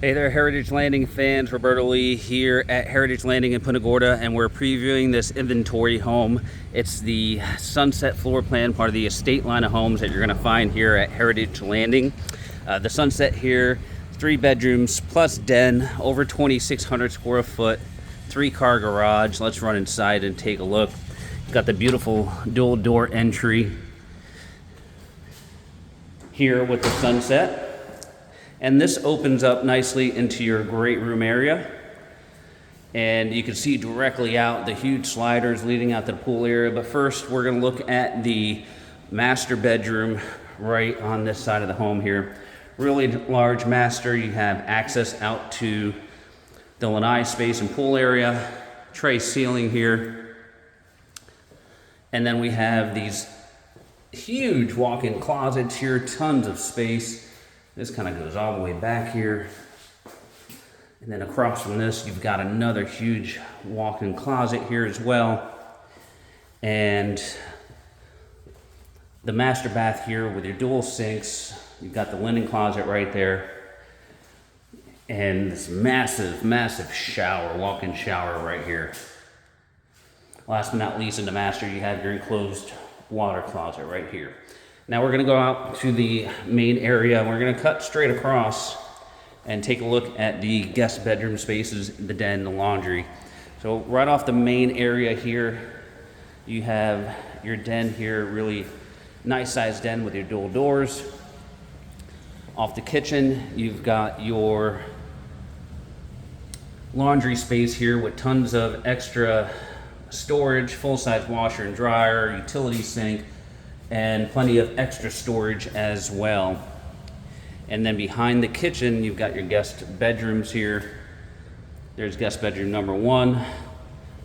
Hey there, Heritage Landing fans. Roberto Lee here at Heritage Landing in Punta Gorda, and we're previewing this inventory home. It's the Sunset floor plan, part of the estate line of homes that you're going to find here at Heritage Landing. The Sunset here, 3 bedrooms plus den, over 2,600 square foot, 3-car garage. Let's run inside and take a look. Got the beautiful dual door entry here with the Sunset. And this opens up nicely into your great room area. And you can see directly out the huge sliders leading out to the pool area. But first, we're gonna look at the master bedroom right on this side of the home here. Really large master. You have access out to the lanai space and pool area, tray ceiling here. And then we have these huge walk-in closets here, tons of space. This kind of goes all the way back here. And then across from this, you've got another huge walk-in closet here as well. And the master bath here with your dual sinks. You've got the linen closet right there. And this massive, massive shower, walk-in shower right here. Last but not least, in the master, you have your enclosed water closet right here. Now we're gonna go out to the main area. We're gonna cut straight across and take a look at the guest bedroom spaces, the den, the laundry. So right off the main area here, you have your den here, really nice sized den with your dual doors. Off the kitchen, you've got your laundry space here with tons of extra storage, full-size washer and dryer, utility sink, and plenty of extra storage as well. And then behind the kitchen, you've got your guest bedrooms here. There's guest bedroom number 1,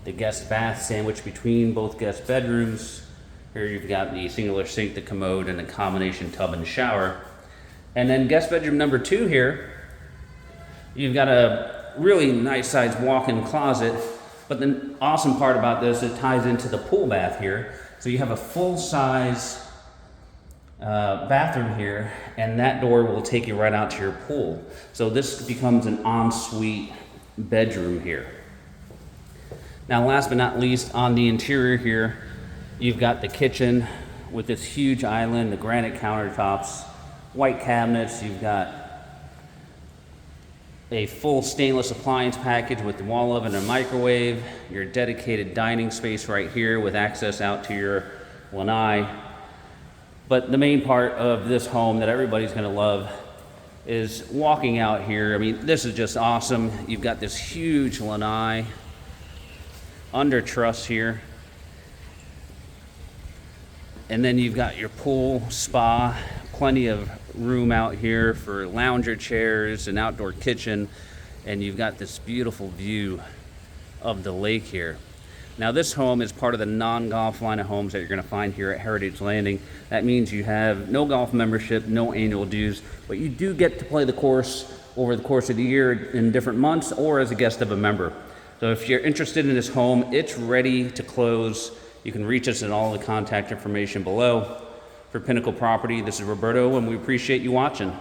the guest bath sandwiched between both guest bedrooms. Here you've got the singular sink, the commode, and the combination tub and shower. And then guest bedroom number 2 here, you've got a really nice sized walk-in closet. But the awesome part about this, it ties into the pool bath here. So you have a full-size bathroom here, and that door will take you right out to your pool. So this becomes an ensuite bedroom here. Now last but not least, on the interior here, you've got the kitchen with this huge island, the granite countertops, white cabinets. You've got a full stainless appliance package with the wall oven and microwave, your dedicated dining space right here with access out to your lanai. But the main part of this home that everybody's gonna love is walking out here. I mean, this is just awesome. You've got this huge lanai under truss here. And then you've got your pool, spa, plenty of room out here for lounger chairs, an outdoor kitchen, and you've got this beautiful view of the lake here. Now this home is part of the non-golf line of homes that you're going to find here at Heritage Landing. That means you have no golf membership, no annual dues, but you do get to play the course over the course of the year in different months or as a guest of a member. So if you're interested in this home, it's ready to close. You can reach us at all the contact information below. For Pinnacle Property, this is Roberto, and we appreciate you watching.